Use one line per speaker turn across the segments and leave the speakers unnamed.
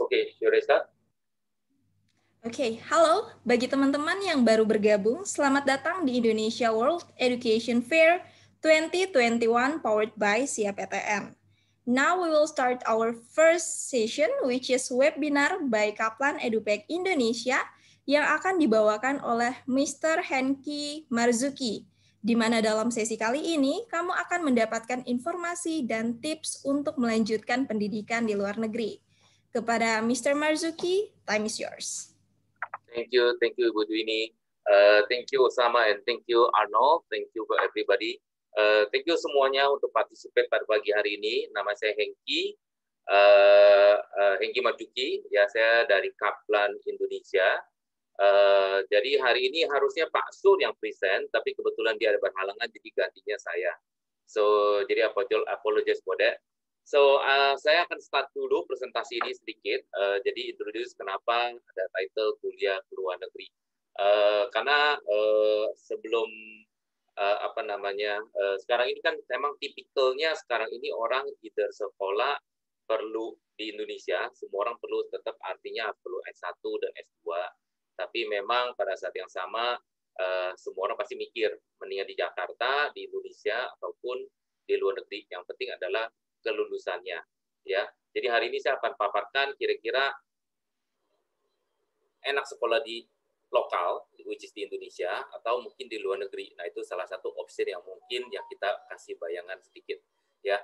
Oke, Yuresa.
Oke, halo. Bagi teman-teman yang baru bergabung, selamat datang di Indonesia World Education Fair 2021 powered by SIA PTN. Now we will start our first session, which is webinar by Kaplan Edupek Indonesia yang akan dibawakan oleh Mr. Henki Marzuki, di mana dalam sesi kali ini kamu akan mendapatkan informasi dan tips untuk melanjutkan pendidikan di luar negeri. Kepada Mr. Marzuki, time is yours.
Thank you, Ibu Dwini. Thank you Osama and thank you Arnold. Thank you for everybody. Thank you semuanya untuk participate pada pagi hari ini. Nama saya Henki, Henki Marzuki. Ya, saya dari Kaplan Indonesia. Jadi hari ini harusnya Pak Sur yang present, tapi kebetulan dia ada berhalangan, jadi gantinya saya. So, jadi apologize for that. So, saya akan start dulu presentasi ini sedikit. Jadi, introduce kenapa ada title kuliah ke luar negeri. Karena sebelum sekarang ini kan memang tipikalnya sekarang ini orang either sekolah perlu di Indonesia, semua orang perlu tetap artinya perlu S1 dan S2. Tapi memang pada saat yang sama semua orang pasti mikir mendingan di Jakarta, di Indonesia ataupun di luar negeri. Yang penting adalah kelulusannya, ya. Jadi hari ini saya akan paparkan kira-kira enak sekolah di lokal, which is di Indonesia, atau mungkin di luar negeri. Nah, itu salah satu opsi yang mungkin yang kita kasih bayangan sedikit, ya.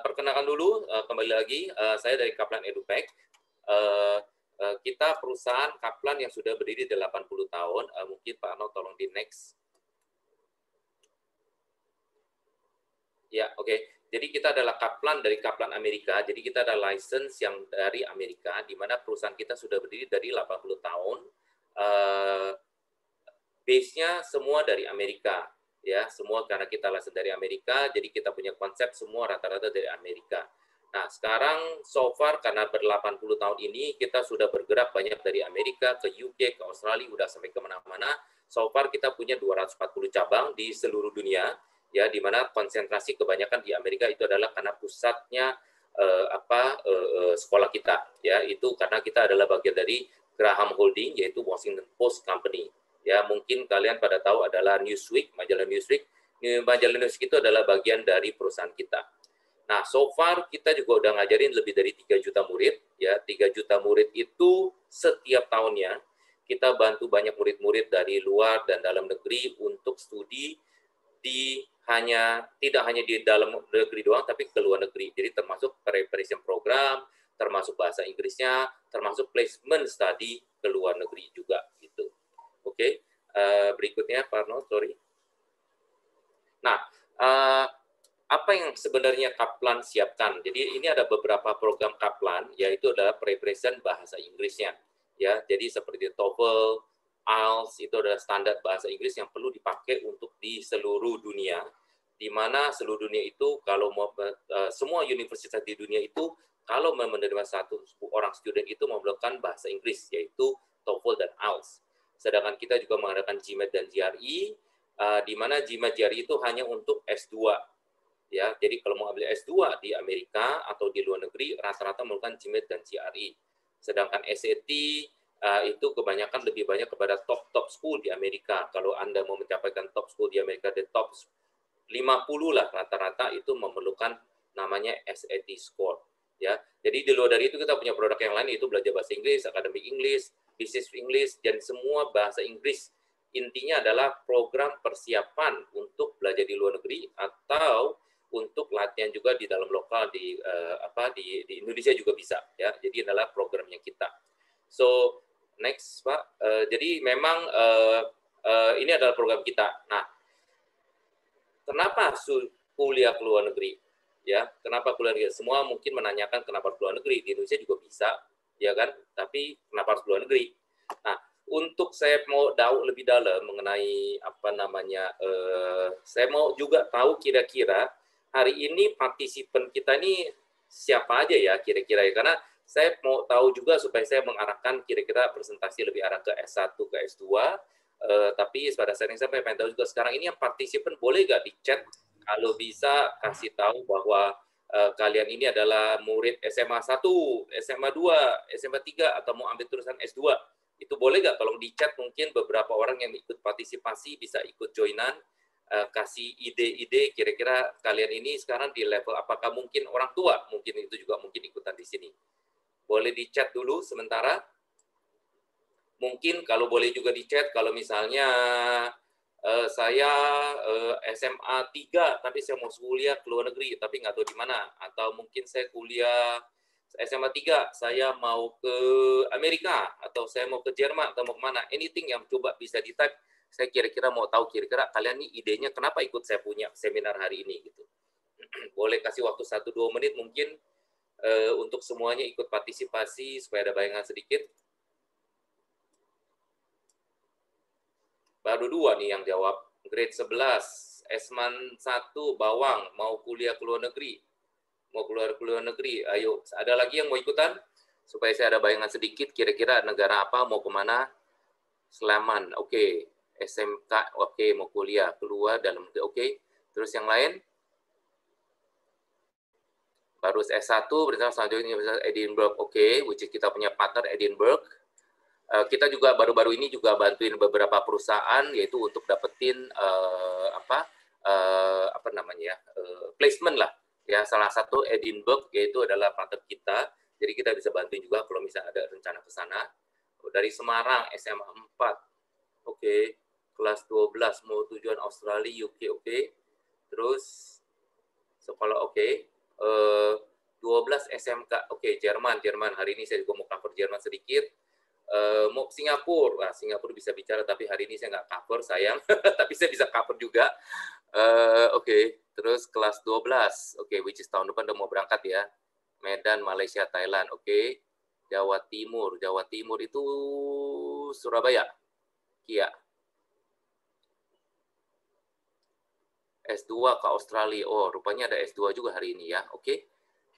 Perkenalkan dulu, kembali lagi, saya dari Kaplan Edupek. Kita perusahaan Kaplan yang sudah berdiri 80 tahun. Mungkin Pak Arno tolong di next. Ya, oke. Jadi kita adalah Kaplan dari Kaplan Amerika. Jadi kita ada license yang dari Amerika, di mana perusahaan kita sudah berdiri dari 80 tahun. Base-nya semua dari Amerika, ya, semua karena kita license dari Amerika. Jadi kita punya konsep semua rata-rata dari Amerika. Nah, sekarang so far karena ber-80 tahun ini kita sudah bergerak banyak dari Amerika ke UK, ke Australia, udah sampai kemana-mana. So far kita punya 240 cabang di seluruh dunia. Ya, di mana konsentrasi kebanyakan di Amerika itu adalah karena pusatnya sekolah kita, ya, itu karena kita adalah bagian dari Graham Holding, yaitu Washington Post Company, ya. Mungkin kalian pada tahu adalah Newsweek, majalah Newsweek. Majalah Newsweek itu adalah bagian dari perusahaan kita. Nah, so far kita juga udah ngajarin lebih dari 3 juta murid, ya. 3 juta murid itu setiap tahunnya kita bantu banyak murid-murid dari luar dan dalam negeri untuk studi tidak hanya di dalam negeri doang, tapi ke luar negeri. Jadi termasuk preparation program, termasuk bahasa Inggrisnya, termasuk placement study ke luar negeri juga, gitu. Oke, berikutnya Pak Arno, sorry. Nah, apa yang sebenarnya Kaplan siapkan? Jadi ini ada beberapa program Kaplan, yaitu adalah preparation bahasa Inggrisnya, ya. Jadi seperti TOEFL, IELTS itu adalah standar bahasa Inggris yang perlu dipakai untuk di seluruh dunia, di mana seluruh dunia itu kalau mau semua universitas di dunia itu kalau menerima satu orang student itu memerlukan bahasa Inggris, yaitu TOEFL dan IELTS. Sedangkan kita juga mengadakan GMAT dan GRE, di mana GMAT GRE itu hanya untuk S2, ya. Jadi kalau mau ambil S2 di Amerika atau di luar negeri rata-rata memerlukan GMAT dan GRE. Sedangkan SAT itu kebanyakan lebih banyak kepada top school di Amerika. Kalau Anda mau mencapaikan top school di Amerika, the top 50 lah rata-rata itu memerlukan namanya SAT score, ya. Jadi di luar dari itu kita punya produk yang lain, yaitu belajar bahasa Inggris, academic English, business English, dan semua bahasa Inggris. Intinya adalah program persiapan untuk belajar di luar negeri atau untuk latihan juga di dalam lokal di Indonesia juga bisa, ya. Jadi adalah programnya kita. So next, Pak. Jadi memang ini adalah program kita. Nah, kenapa kuliah ke luar negeri? Ya, kenapa kuliah negeri? Semua mungkin menanyakan kenapa ke luar negeri. Di Indonesia juga bisa, ya kan? Tapi kenapa harus ke luar negeri? Nah, untuk saya mau tahu lebih dalam mengenai saya mau juga tahu kira-kira hari ini partisipan kita ini siapa aja ya kira-kira, ya. Karena saya mau tahu juga supaya saya mengarahkan kira-kira presentasi lebih arah ke S1 ke S2. Tapi pada saat ini saya pengen tahu juga sekarang ini yang partisipan boleh nggak di chat kalau bisa kasih tahu bahwa kalian ini adalah murid SMA 1, SMA 2, SMA 3, atau mau ambil terusan S2, itu boleh nggak tolong di chat, mungkin beberapa orang yang ikut partisipasi bisa ikut joinan, kasih ide-ide kira-kira kalian ini sekarang di level apakah mungkin orang tua, mungkin itu juga mungkin ikutan di sini. Boleh di chat dulu sementara. Mungkin kalau boleh juga di chat kalau misalnya saya SMA 3 tapi saya mau kuliah ke luar negeri tapi nggak tahu di mana, atau mungkin saya kuliah SMA 3 saya mau ke Amerika atau saya mau ke Jerman atau mau kemana, anything yang coba bisa di type. Saya kira-kira mau tahu kira-kira kalian nih idenya kenapa ikut saya punya seminar hari ini gitu. Boleh kasih waktu 1-2 menit mungkin untuk semuanya ikut partisipasi supaya ada bayangan sedikit. Baru 2 nih yang jawab. Grade 11, Esman 1, Bawang, mau kuliah ke luar negeri. Mau keluar ke luar negeri, ayo. Ada lagi yang mau ikutan? Supaya saya ada bayangan sedikit, kira-kira negara apa, mau kemana? Selaman, oke. SMK, oke. Mau kuliah, keluar dalam negeri, oke. Terus yang lain? Baru S1, bersama selanjutnya Universitas Edinburgh, oke. Which is kita punya partner Edinburgh. Kita juga baru-baru ini juga bantuin beberapa perusahaan yaitu untuk dapetin placement lah ya, salah satu Edinburgh yaitu adalah partner kita, jadi kita bisa bantuin juga kalau misalnya ada rencana ke sana. Dari Semarang SMA 4, oke. Kelas 12 mau tujuan Australia, UK, oke. Terus sekolah, oke. 12 SMK, oke. Jerman hari ini saya juga mau cover Jerman sedikit. Mau Singapura, nah, Singapura bisa bicara tapi hari ini saya nggak cover sayang, tapi saya bisa cover juga. Oke. Terus kelas 12, oke, which is tahun depan udah mau berangkat ya. Medan, Malaysia, Thailand, oke. Jawa Timur itu Surabaya, Kia. S2 ke Australia, oh rupanya ada S2 juga hari ini ya, oke.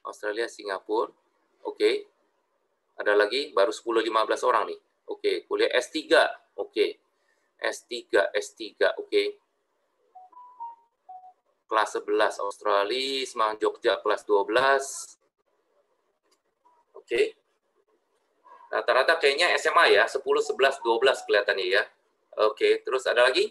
Australia, Singapura, oke. Ada lagi, baru 10-15 orang nih. Oke, kuliah S3. Oke. S3, oke. Kelas 11 Australia, Semarang, Jogja, kelas 12. Oke. Rata-rata kayaknya SMA ya, 10, 11, 12 kelihatannya ya. Oke, terus ada lagi?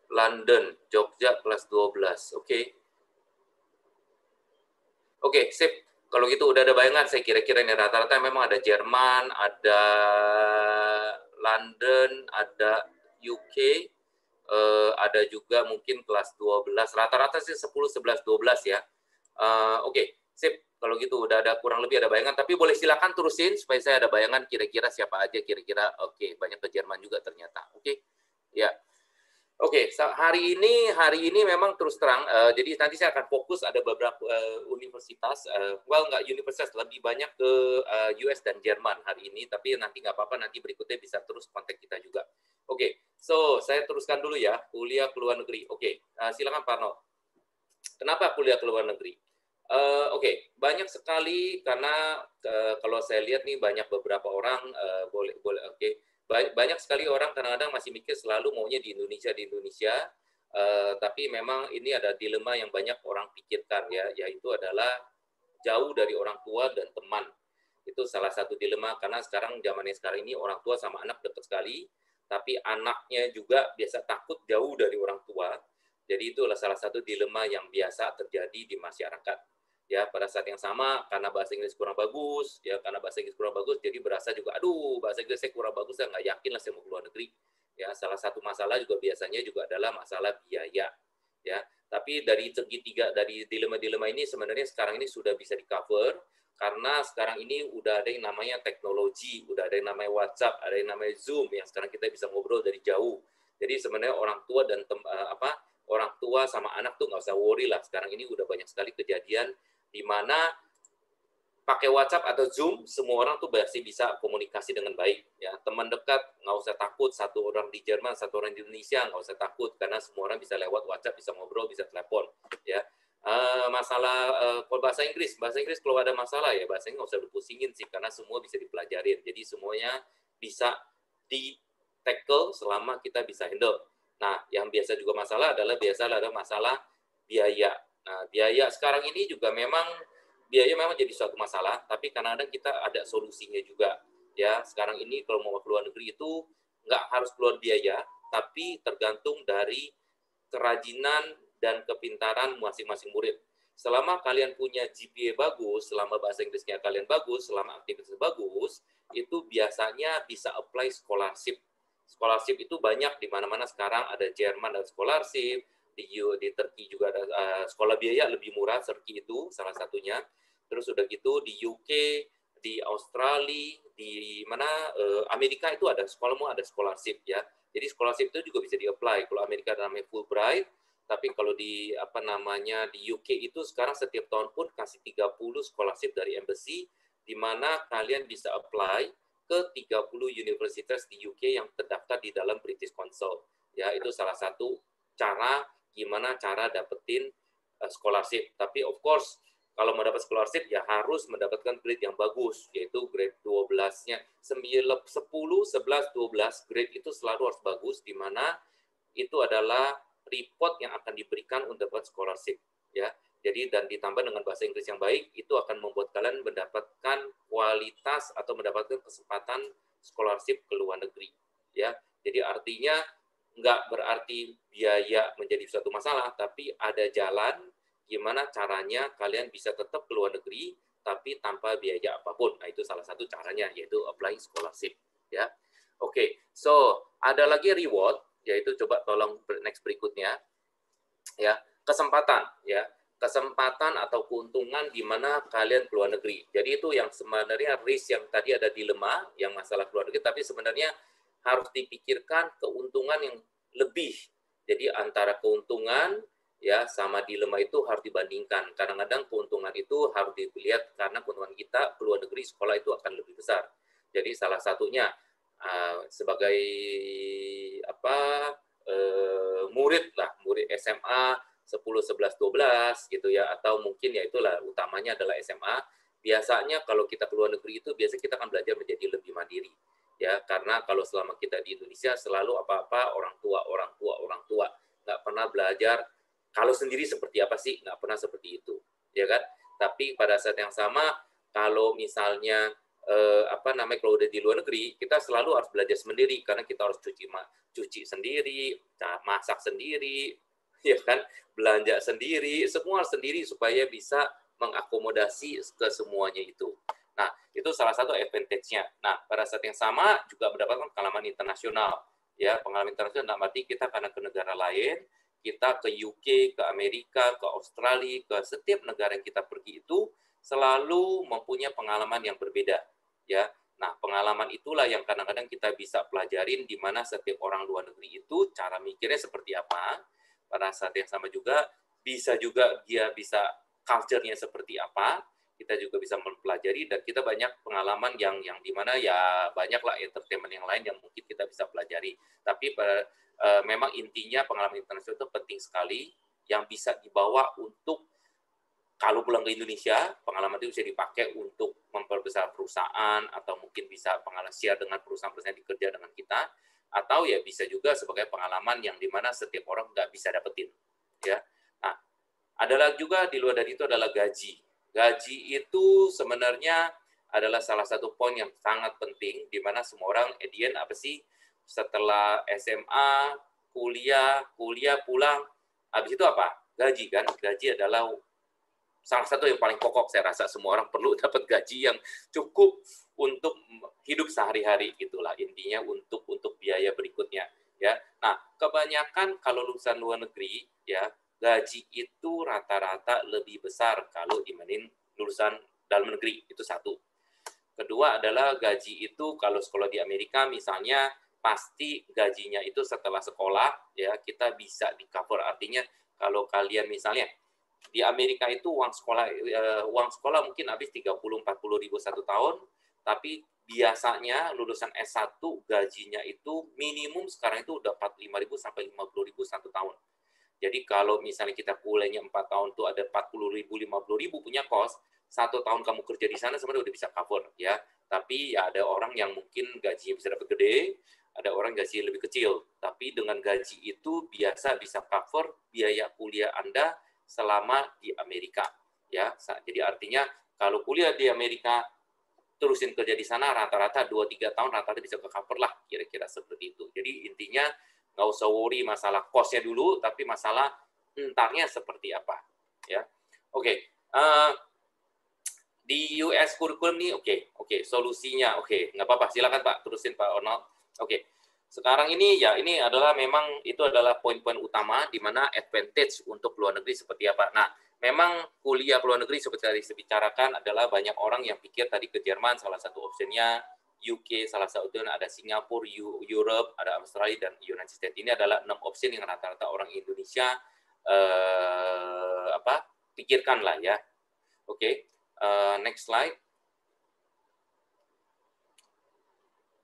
London, Jogja, kelas 12. Oke. Oke, sip. Kalau gitu udah ada bayangan, saya kira-kira ini rata-rata memang ada Jerman, ada London, ada UK, ada juga mungkin kelas 12. Rata-rata sih 10, 11, 12 ya. Oke, sip. Kalau gitu udah ada kurang lebih ada bayangan, tapi boleh silakan terusin supaya saya ada bayangan kira-kira siapa aja kira-kira. Oke, banyak ke Jerman juga ternyata. Oke, ya. Oke, hari ini memang terus terang, jadi nanti saya akan fokus ada beberapa universitas, nggak universitas, lebih banyak ke US dan Jerman hari ini, tapi nanti nggak apa-apa, nanti berikutnya bisa terus kontak kita juga. Oke, so saya teruskan dulu ya, kuliah ke luar negeri. Oke, silakan Parno. Kenapa kuliah ke luar negeri? Oke, banyak sekali karena kalau saya lihat nih banyak beberapa orang boleh oke. Banyak sekali orang kadang-kadang masih mikir selalu maunya di Indonesia, tapi memang ini ada dilema yang banyak orang pikirkan ya, yaitu adalah jauh dari orang tua dan teman. Itu salah satu dilema karena zamannya sekarang ini orang tua sama anak dekat sekali, tapi anaknya juga biasa takut jauh dari orang tua. Jadi itu adalah salah satu dilema yang biasa terjadi di masyarakat. Ya, pada saat yang sama karena bahasa Inggris kurang bagus, jadi berasa juga aduh bahasa Inggris saya kurang bagus, saya nggak yakin lah saya mau keluar negeri. Ya, salah satu masalah juga biasanya juga adalah masalah biaya. Ya, tapi dari dilema-dilema ini sebenarnya sekarang ini sudah bisa di-cover karena sekarang ini udah ada yang namanya teknologi, udah ada yang namanya WhatsApp, ada yang namanya Zoom yang sekarang kita bisa ngobrol dari jauh. Jadi sebenarnya orang tua dan orang tua sama anak tuh nggak usah worry lah. Sekarang ini udah banyak sekali kejadian di mana pakai WhatsApp atau Zoom, semua orang tuh masih bisa komunikasi dengan baik. Ya, teman dekat nggak usah takut, satu orang di Jerman, satu orang di Indonesia nggak usah takut karena semua orang bisa lewat WhatsApp, bisa ngobrol, bisa telepon. Ya, masalah kalau bahasa Inggris kalau ada masalah ya bahasa Inggris nggak usah dipusingin sih karena semua bisa dipelajarin. Jadi semuanya bisa di tackle selama kita bisa handle. Nah, yang biasa juga masalah adalah masalah biaya. Nah, biaya sekarang ini juga biaya memang jadi suatu masalah, tapi kadang-kadang kita ada solusinya juga. Ya, sekarang ini kalau mau ke luar negeri itu nggak harus keluar biaya, tapi tergantung dari kerajinan dan kepintaran masing-masing murid. Selama kalian punya GPA bagus, selama bahasa Inggrisnya kalian bagus, selama aktivitas bagus, itu biasanya bisa apply scholarship. Scholarship itu banyak di mana-mana sekarang, ada Jerman dan scholarship, di Turki juga ada sekolah biaya lebih murah, Turki itu salah satunya. Terus udah gitu di UK, di Australia, di mana Amerika itu ada scholarship ya. Jadi scholarship itu juga bisa di-apply. Kalau Amerika namanya Fulbright, tapi kalau di di UK itu sekarang setiap tahun pun kasih 30 scholarship dari embassy, di mana kalian bisa apply ke 30 universitas di UK yang terdaftar di dalam British Council. Ya, itu salah satu cara gimana cara dapetin scholarship. Tapi of course kalau mau dapat scholarship ya harus mendapatkan grade yang bagus, yaitu grade 12-nya 10, 11, 12 grade itu selalu harus bagus, di mana itu adalah report yang akan diberikan untuk dapat scholarship ya. Jadi dan ditambah dengan bahasa Inggris yang baik, itu akan membuat kalian mendapatkan kualitas atau mendapatkan kesempatan scholarship ke luar negeri ya. Jadi artinya nggak berarti biaya menjadi suatu masalah, tapi ada jalan gimana caranya kalian bisa tetap ke luar negeri tapi tanpa biaya apapun. Nah, itu salah satu caranya, yaitu applying scholarship ya. Oke, so ada lagi reward, yaitu coba tolong next berikutnya ya, kesempatan ya. Kesempatan atau keuntungan di mana kalian keluar negeri. Jadi itu yang sebenarnya risk yang tadi ada dilema, yang masalah keluar negeri, tapi sebenarnya harus dipikirkan keuntungan yang lebih. Jadi antara keuntungan ya sama dilema itu harus dibandingkan. Kadang-kadang keuntungan itu harus dilihat karena keuntungan kita keluar negeri sekolah itu akan lebih besar. Jadi salah satunya sebagai murid SMA 10, 11, 12 gitu ya, atau mungkin ya itulah utamanya adalah SMA. Biasanya kalau kita keluar negeri itu biasa kita akan belajar menjadi lebih mandiri ya, karena kalau selama kita di Indonesia selalu apa-apa orang tua, nggak pernah belajar kalau sendiri seperti apa sih, nggak pernah seperti itu ya kan. Tapi pada saat yang sama kalau misalnya kalau udah di luar negeri, kita selalu harus belajar sendiri karena kita harus cuci sendiri, masak sendiri, ya kan, belanja sendiri, semua sendiri supaya bisa mengakomodasi ke semuanya itu. Nah, itu salah satu advantage-nya. Nah, pada saat yang sama juga mendapatkan pengalaman internasional. Ya, pengalaman internasional berarti kita karena ke negara lain, kita ke UK, ke Amerika, ke Australia, ke setiap negara yang kita pergi itu selalu mempunyai pengalaman yang berbeda. Ya, nah pengalaman itulah yang kadang-kadang kita bisa pelajarin di mana setiap orang luar negeri itu cara mikirnya seperti apa. Pada saat yang sama juga dia bisa culture-nya seperti apa, kita juga bisa mempelajari, dan kita banyak pengalaman yang di mana ya banyaklah entertainment yang lain yang mungkin kita bisa pelajari. Tapi memang intinya pengalaman internasional itu penting sekali yang bisa dibawa untuk kalau pulang ke Indonesia, pengalaman itu bisa dipakai untuk memperbesar perusahaan, atau mungkin bisa pengalaman share dengan perusahaan-perusahaan yang dikerja dengan kita, atau ya bisa juga sebagai pengalaman yang dimana setiap orang nggak bisa dapetin. Ya. Nah, adalah juga di luar dari itu adalah gaji. Gaji itu sebenarnya adalah salah satu poin yang sangat penting, di mana semua orang, apa sih, setelah SMA, kuliah pulang, habis itu apa? Gaji kan? Gaji adalah salah satu yang paling pokok. Saya rasa semua orang perlu dapat gaji yang cukup untuk hidup sehari-hari, gitulah intinya, untuk biaya berikutnya ya. Nah, kebanyakan kalau lulusan luar negeri ya, gaji itu rata-rata lebih besar kalau dibanding lulusan dalam negeri, itu satu. Kedua adalah gaji itu kalau sekolah di Amerika misalnya, pasti gajinya itu setelah sekolah ya kita bisa di-cover. Artinya kalau kalian misalnya di Amerika itu uang sekolah mungkin habis 30-40 ribu satu tahun, tapi biasanya lulusan S1 gajinya itu minimum sekarang itu udah 45 ribu sampai 50 ribu satu tahun. Jadi kalau misalnya kita kuliahnya 4 tahun tuh ada 40 ribu, 50 ribu punya kos, 1 tahun kamu kerja di sana sebenarnya udah bisa cover ya. Tapi ya ada orang yang mungkin gajinya bisa dapat gede, ada orang gaji lebih kecil, tapi dengan gaji itu biasa bisa cover biaya kuliah Anda selama di Amerika. Ya, jadi artinya kalau kuliah di Amerika terusin kerja di sana rata-rata 2-3 tahun rata-rata bisa ke-cover lah, kira-kira seperti itu. Jadi intinya nggak usah worry masalah cost-nya dulu, tapi masalah entarnya seperti apa. Ya, oke. Di US kurikulum nih, oke, solusinya, nggak apa-apa, silakan Pak, terusin Pak Arnold. Oke, sekarang ini ya ini adalah memang itu adalah poin-poin utama di mana advantage untuk luar negeri seperti apa. Nah, memang kuliah ke luar negeri seperti tadi saya bicarakan adalah banyak orang yang pikir tadi ke Jerman salah satu optionnya, UK salah satunya, ada Singapura, Europe, ada Australia dan United States. Ini adalah 6 option yang rata-rata orang Indonesia pikirkan lah ya. Oke. Next slide.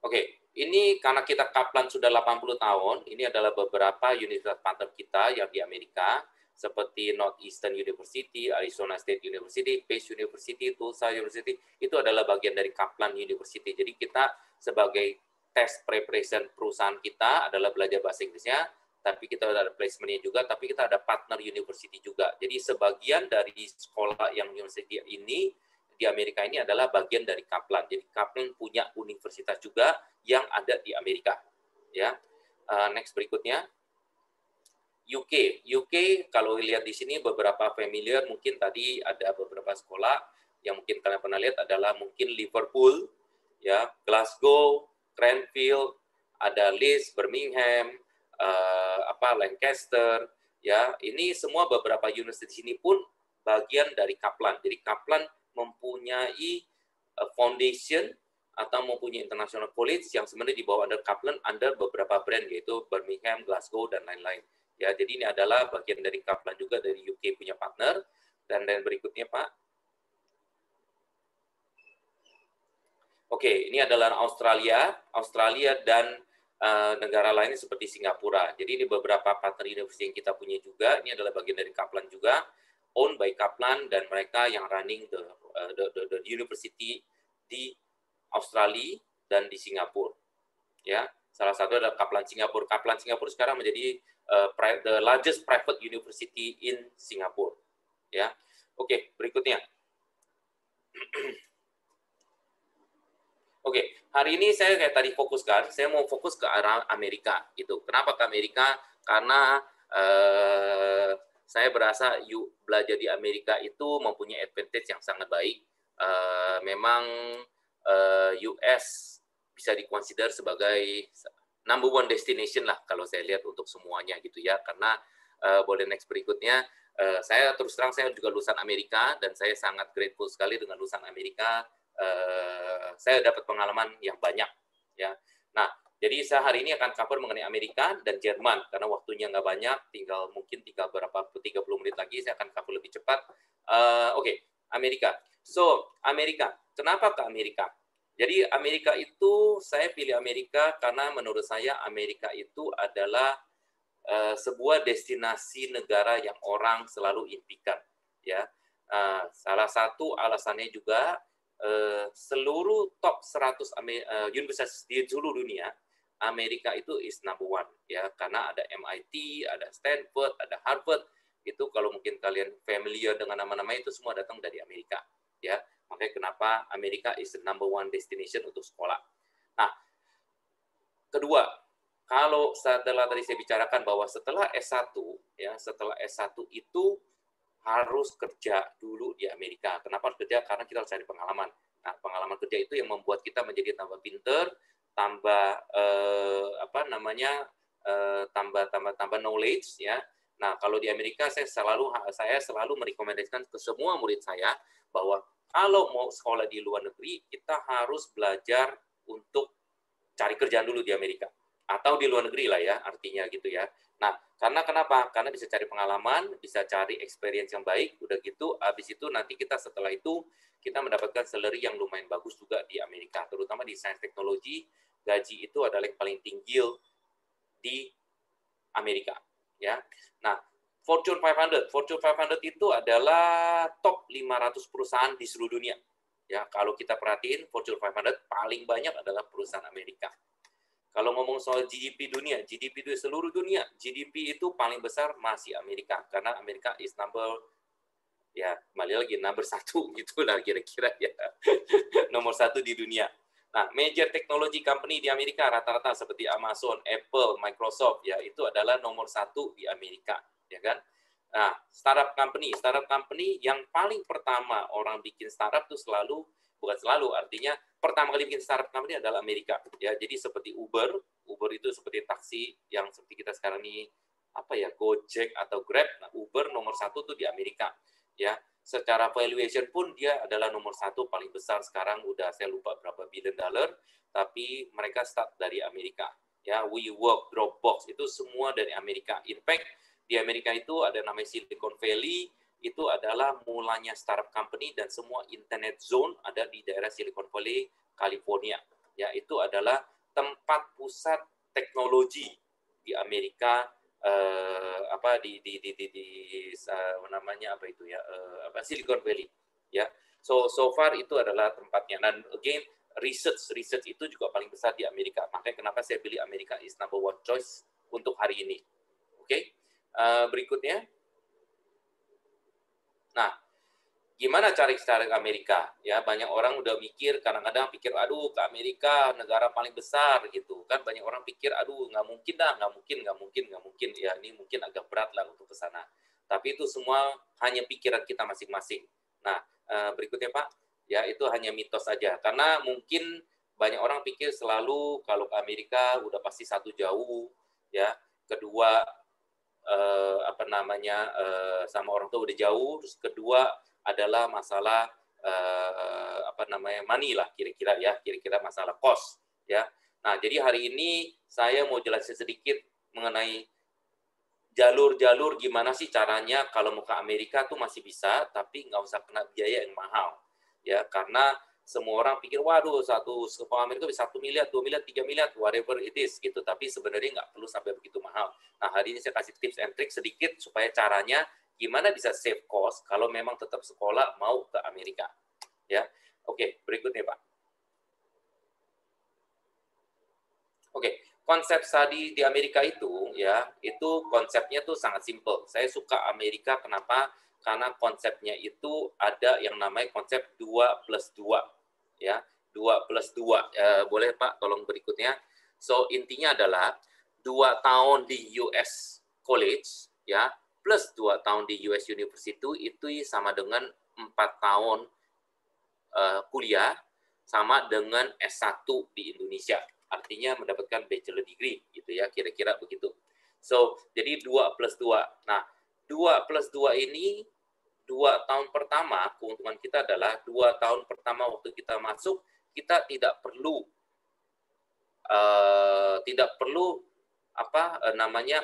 Oke, ini karena kita Kaplan sudah 80 tahun, ini adalah beberapa universitas partner kita yang di Amerika, seperti Northeastern University, Arizona State University, Pace University, Tulsa University, itu adalah bagian dari Kaplan University. Jadi kita sebagai test preparation perusahaan kita adalah belajar bahasa Inggrisnya, tapi kita ada placement-nya juga, tapi kita ada partner university juga. Jadi sebagian dari sekolah yang university ini di Amerika ini adalah bagian dari Kaplan. Jadi Kaplan punya universitas juga yang ada di Amerika. Ya, next berikutnya. UK kalau lihat di sini beberapa familiar, mungkin tadi ada beberapa sekolah yang mungkin kalian pernah lihat adalah mungkin Liverpool, ya, Glasgow, Cranfield, ada Leeds, Birmingham, Lancaster, ya, ini semua beberapa universitas di sini pun bagian dari Kaplan. Jadi Kaplan mempunyai foundation atau mempunyai international college yang sebenarnya dibawa under Kaplan under beberapa brand yaitu Birmingham, Glasgow dan lain-lain. Ya, jadi ini adalah bagian dari Kaplan juga dari UK punya partner. Dan berikutnya Pak. Oke, ini adalah Australia dan negara lain seperti Singapura. Jadi ini beberapa partner university yang kita punya juga. Ini adalah bagian dari Kaplan juga, owned by Kaplan dan mereka yang running the university di Australia dan di Singapura. Ya, salah satu adalah Kaplan Singapura. Kaplan Singapura sekarang menjadi the largest private university in Singapore. Ya, oke, berikutnya. Oke, hari ini saya kayak tadi fokuskan, saya mau fokus ke arah Amerika. Gitu. Kenapa ke Amerika? Karena saya berasa belajar di Amerika itu mempunyai advantage yang sangat baik. Memang US bisa dikonsider sebagai number one destination lah kalau saya lihat untuk semuanya gitu ya, karena boleh next berikutnya, saya terus terang saya juga lulusan Amerika dan saya sangat grateful sekali dengan lulusan Amerika. Saya dapat pengalaman yang banyak ya. Nah, jadi saya hari ini akan cover mengenai Amerika dan Jerman karena waktunya nggak banyak, tinggal mungkin 30 menit lagi saya akan cover lebih cepat. Oke, Amerika. So, Amerika. Kenapa ke Amerika? Jadi Amerika itu, saya pilih Amerika karena menurut saya Amerika itu adalah sebuah destinasi negara yang orang selalu impikan. Ya, salah satu alasannya juga seluruh top 100 universitas di seluruh dunia, Amerika itu is number one. Ya, karena ada MIT, ada Stanford, ada Harvard. Itu kalau mungkin kalian familiar dengan nama-nama itu semua datang dari Amerika. Ya. Makanya kenapa Amerika is the number one destination untuk sekolah. Nah, kedua, kalau setelah tadi saya bicarakan bahwa setelah S1, ya, setelah S1 itu harus kerja dulu di Amerika. Kenapa harus kerja? Karena kita harus cari pengalaman. Nah, pengalaman kerja itu yang membuat kita menjadi tambah pinter, tambah tambah knowledge, ya. Nah, kalau di Amerika saya selalu merekomendasikan ke semua murid saya bahwa kalau mau sekolah di luar negeri, kita harus belajar untuk cari kerjaan dulu di Amerika. Atau di luar negeri lah ya, artinya gitu ya. Nah, karena kenapa? Karena bisa cari pengalaman, bisa cari experience yang baik, udah gitu, habis itu nanti kita setelah itu, kita mendapatkan salary yang lumayan bagus juga di Amerika. Terutama di sains teknologi, gaji itu adalah yang paling tinggi di Amerika. Ya. Nah, Fortune 500 itu adalah top 500 perusahaan di seluruh dunia. Ya, kalau kita perhatiin Fortune 500 paling banyak adalah perusahaan Amerika. Kalau ngomong soal GDP dunia, GDP di seluruh dunia, GDP itu paling besar masih Amerika, karena Amerika is ya kembali lagi number 1 gitulah kira-kira ya. Nomor 1 di dunia. Nah, major technology company di Amerika rata-rata seperti Amazon, Apple, Microsoft ya itu adalah nomor 1 di Amerika, ya kan? Nah, startup company yang paling pertama orang bikin startup itu bukan selalu, artinya pertama kali bikin startup company adalah Amerika. Ya, jadi seperti Uber itu seperti taksi yang seperti kita sekarang ini Gojek atau Grab. Nah, Uber nomor 1 tuh di Amerika. Ya, secara valuation pun dia adalah nomor 1 paling besar sekarang, udah saya lupa berapa billion dollar, tapi mereka start dari Amerika. Ya, WeWork, Dropbox itu semua dari Amerika. In fact, di Amerika itu ada namanya Silicon Valley, itu adalah mulanya startup company dan semua internet zone ada di daerah Silicon Valley, California. Ya, itu adalah tempat pusat teknologi di Amerika, Silicon Valley. Ya, so far itu adalah tempatnya. Dan again, research itu juga paling besar di Amerika. Makanya kenapa saya pilih Amerika is number 1 choice untuk hari ini. Oke. Berikutnya. Nah, gimana cari ke Amerika? Ya, banyak orang udah mikir, kadang-kadang pikir, aduh ke Amerika negara paling besar gitu kan. Banyak orang pikir, aduh nggak mungkin. Ya, ini mungkin agak berat lah untuk ke sana. Tapi itu semua hanya pikiran kita masing-masing. Nah, berikutnya Pak, ya itu hanya mitos saja. Karena mungkin banyak orang pikir selalu kalau ke Amerika udah pasti satu jauh, ya. Kedua sama orang tua udah jauh, terus kedua adalah masalah money lah kira-kira masalah cost ya. Nah, jadi hari ini saya mau jelasin sedikit mengenai jalur-jalur gimana sih caranya kalau mau ke Amerika tuh masih bisa, tapi nggak usah kena biaya yang mahal ya, karena semua orang pikir waduh satu ke Amerika bisa 1 miliar, 2 miliar, 3 miliar, whatever it is gitu, tapi sebenarnya nggak perlu sampai begitu mahal. Nah, hari ini saya kasih tips and trick sedikit supaya caranya gimana bisa save cost kalau memang tetap sekolah mau ke Amerika. Ya, oke, berikutnya Pak. Oke, konsep studi di Amerika itu ya, itu konsepnya tuh sangat simple. Saya suka Amerika kenapa? Karena konsepnya itu ada yang namanya konsep 2+2 ya, 2+2. Boleh Pak tolong berikutnya. So intinya adalah 2 tahun di US College ya plus 2 tahun di US University itu sama dengan 4 tahun kuliah sama dengan S1 di Indonesia. Artinya mendapatkan bachelor degree gitu ya, kira-kira begitu. So, jadi 2+2. Nah, 2+2 ini 2 tahun pertama, keuntungan kita adalah 2 tahun pertama waktu kita masuk, kita tidak perlu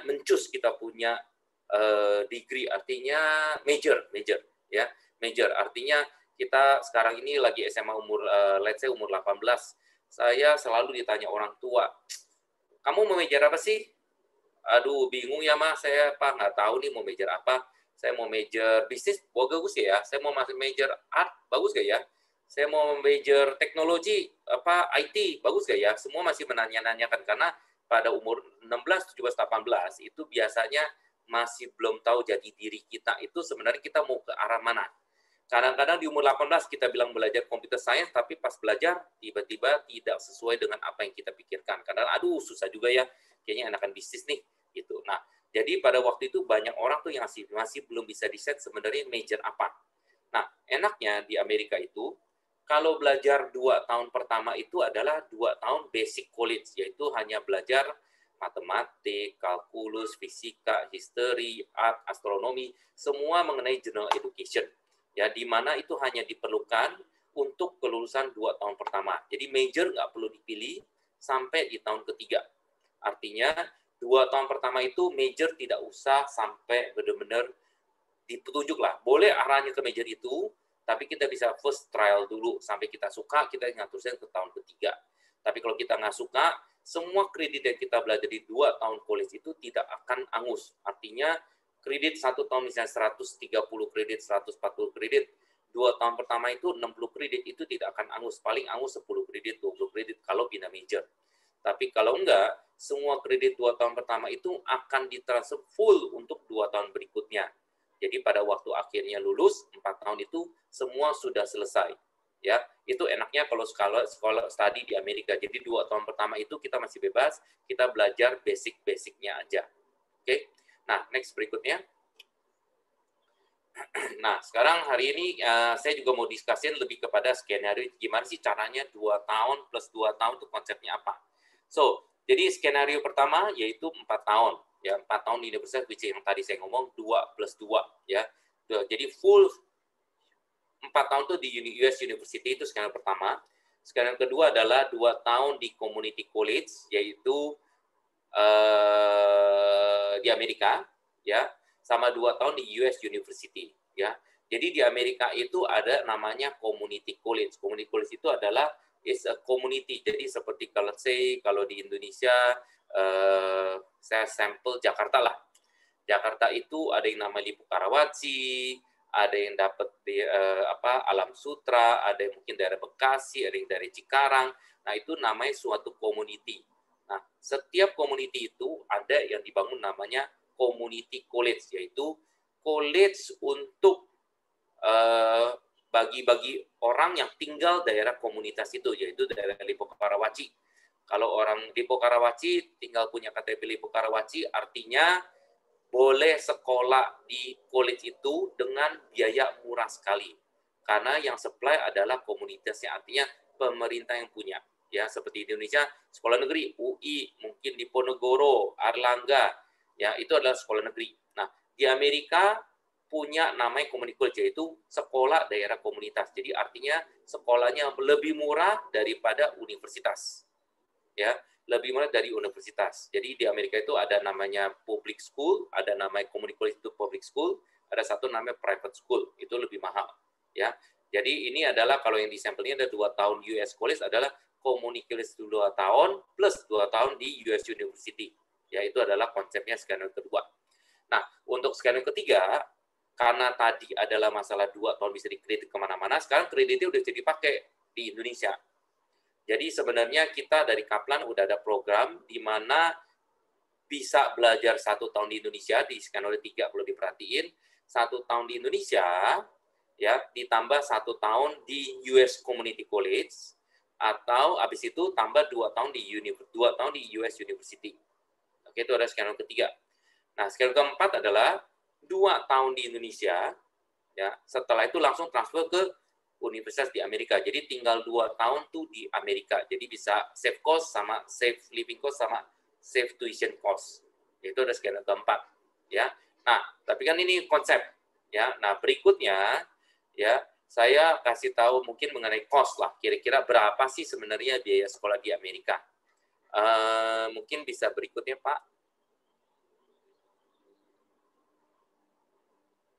mencus kita punya degree, artinya major ya. Major artinya kita sekarang ini lagi SMA umur let's say umur 18. Saya selalu ditanya orang tua, "Kamu mau major apa sih?" "Aduh, bingung ya, Mas. Saya nggak tahu nih mau major apa. Saya mau major bisnis, bagus ya. Saya mau masuk major art, bagus gak ya? Saya mau major teknologi, IT, bagus gak ya?" Semua masih menanya-nanyakan karena pada umur 16, 17, 18 itu biasanya masih belum tahu jati diri kita itu sebenarnya kita mau ke arah mana. Kadang-kadang di umur 18 kita bilang belajar computer science, tapi pas belajar tiba-tiba tidak sesuai dengan apa yang kita pikirkan. Kadang aduh susah juga ya, kayaknya enakan bisnis nih gitu. Nah, jadi pada waktu itu banyak orang tuh yang masih belum bisa di-set sebenarnya major apa. Nah, enaknya di Amerika itu kalau belajar 2 tahun pertama itu adalah 2 tahun basic college, yaitu hanya belajar matematik, kalkulus, fisika, history, art, astronomi, semua mengenai general education. Ya, di mana itu hanya diperlukan untuk kelulusan 2 tahun pertama. Jadi major nggak perlu dipilih sampai di tahun ketiga. Artinya 2 tahun pertama itu major tidak usah sampai benar-benar dipetunjuk lah. Boleh arahnya ke major itu, tapi kita bisa first trial dulu sampai kita suka, kita ngaturnya ke tahun ketiga. Tapi kalau kita nggak suka, semua kredit yang kita belajar di 2 tahun college itu tidak akan angus. Artinya kredit 1 tahun misalnya 130 kredit, 140 kredit, 2 tahun pertama itu 60 kredit itu tidak akan angus. Paling angus 10 kredit, 20 kredit kalau pindah major. Tapi kalau enggak, semua kredit 2 tahun pertama itu akan ditransfer full untuk 2 tahun berikutnya. Jadi pada waktu akhirnya lulus, 4 tahun itu semua sudah selesai. Ya, itu enaknya kalau sekolah studi di Amerika. Jadi 2 tahun pertama itu kita masih bebas, kita belajar basic-basicnya aja. Oke. Nah, next berikutnya. Nah, sekarang hari ini saya juga mau diskusin lebih kepada skenario gimana sih caranya 2 tahun plus 2 tahun itu konsepnya apa. So, jadi skenario pertama yaitu 4 tahun. Ya, 4 tahun di universitas, which yang tadi saya ngomong 2 plus 2. Ya. Jadi full 4 tahun itu di US University, itu skenario pertama. Skenario kedua adalah 2 tahun di community college, yaitu di Amerika, ya, sama 2 tahun di US University, ya. Jadi di Amerika itu ada namanya community college. Community college itu adalah is a community. Jadi seperti kalau di Indonesia, saya sampel Jakarta lah. Jakarta itu ada yang namanya Lipo Karawaci, ada yang dapat di Alam Sutra, ada yang mungkin daerah Bekasi, ada yang dari Cikarang. Nah, itu namanya suatu community. Nah, setiap community itu ada yang dibangun namanya community college, yaitu college untuk bagi-bagi orang yang tinggal daerah komunitas itu, yaitu daerah Lipo Karawaci. Kalau orang Lipo Karawaci tinggal punya KTP Lipo Karawaci, artinya boleh sekolah di college itu dengan biaya murah sekali. Karena yang supply adalah komunitasnya, artinya pemerintah yang punya. Ya, seperti di Indonesia, sekolah negeri, UI, mungkin di Ponorogo, Airlangga, ya, itu adalah sekolah negeri. Nah, di Amerika punya namanya community college, yaitu sekolah daerah komunitas. Jadi artinya sekolahnya lebih murah daripada universitas. Ya, lebih murah dari universitas. Jadi di Amerika itu ada namanya public school, ada namanya community college itu public school, ada satu namanya private school, itu lebih mahal. Ya, jadi ini adalah kalau yang di sampelnya ada 2 tahun US college adalah community college 2 tahun plus 2 tahun di US University. Ya, itu adalah konsepnya skenario kedua. Nah, untuk skenario ketiga, karena tadi adalah masalah 2 tahun bisa dikredit kemana-mana, sekarang kreditnya udah jadi dipakai di Indonesia. Jadi sebenarnya kita dari Kaplan udah ada program di mana bisa belajar 1 tahun di Indonesia, di skenario 3 perlu diperhatiin, 1 tahun di Indonesia, ya, ditambah 1 tahun di US Community College, atau habis itu tambah 2 tahun di 2 tahun di US University. Oke, itu ada skenario ketiga. Nah, skenario keempat adalah 2 tahun di Indonesia, ya, setelah itu langsung transfer ke universitas di Amerika. Jadi tinggal 2 tahun tuh di Amerika. Jadi bisa save cost sama save living cost sama save tuition cost. Itu ada skenario keempat, ya. Nah, tapi kan ini konsep, ya. Nah, berikutnya, ya, saya kasih tahu mungkin mengenai cost lah. Kira-kira berapa sih sebenarnya biaya sekolah di Amerika? Mungkin bisa berikutnya, Pak.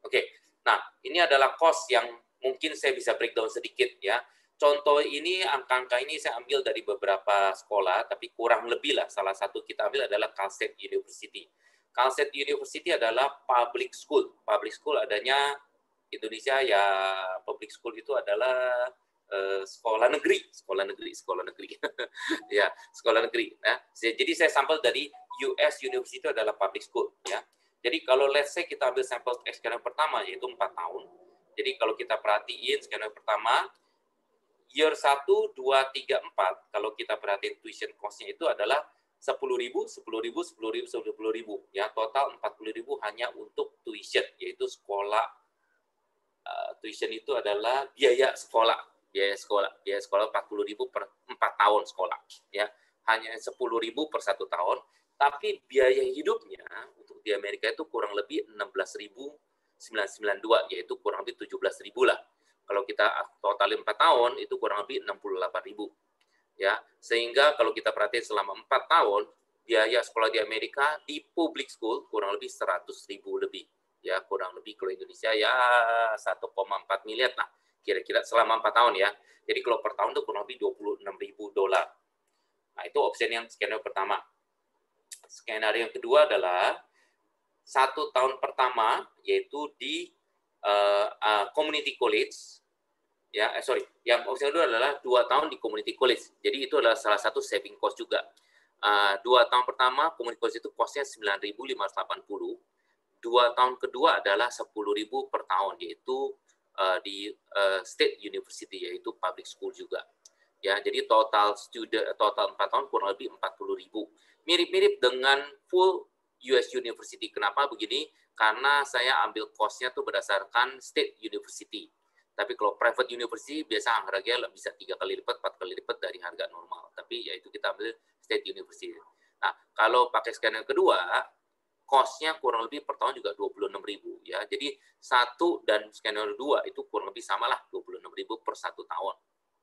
Oke. Nah, ini adalah cost yang mungkin saya bisa breakdown sedikit, ya. Contoh ini, angka-angka ini saya ambil dari beberapa sekolah, tapi kurang lebih lah. Salah satu kita ambil adalah Cal State University. Cal State University adalah public school. Public school adanya Indonesia, ya, public school itu adalah sekolah negeri. Ya, sekolah negeri. Nah, jadi saya sampel dari US University itu adalah public school, ya. Jadi kalau let's say kita ambil sampel skenario pertama, yaitu 4 tahun. Jadi kalau kita perhatiin skenario pertama, year 1, 2, 3, 4, kalau kita perhatiin tuition cost-nya itu adalah 10.000, 10.000, 10.000, 10.000. Ya, total 40.000 hanya untuk tuition, yaitu sekolah. Tuition itu adalah biaya sekolah. Biaya sekolah 40.000 per 4 tahun sekolah. Ya, hanya 10.000 per 1 tahun. Tapi biaya hidupnya untuk di Amerika itu kurang lebih 16.992, yaitu kurang lebih 17.000 lah. Kalau kita totalin 4 tahun, itu kurang lebih 68.000. Ya, sehingga kalau kita perhatiin selama 4 tahun, biaya sekolah di Amerika di public school kurang lebih 100.000 lebih. Ya, kurang lebih kalau Indonesia ya 1,4 miliar lah, kira-kira selama 4 tahun ya. Jadi kalau per tahun itu kurang lebih $26.000. Nah, itu opsi yang skenario pertama. Skenario yang kedua adalah 1 tahun pertama, yaitu di community college. Ya, yang opsi kedua adalah 2 tahun di community college. Jadi itu adalah salah satu saving cost juga. 2 tahun pertama community college itu cost-nya 9.580. 2 tahun kedua adalah 10.000 per tahun, yaitu di state university, yaitu public school juga. Ya, jadi total 4 tahun kurang lebih 40.000. Mirip-mirip dengan full US University. Kenapa begini? Karena saya ambil cost-nya tuh berdasarkan state university. Tapi kalau private university biasa harganya bisa 3 kali lipat, 4 kali lipat dari harga normal. Tapi yaitu kita ambil state university. Nah, kalau pakai skenario kedua, cost-nya kurang lebih per tahun juga 26.000 ya. Jadi 1 dan skenario 2 itu kurang lebih samalah 26.000 per 1 tahun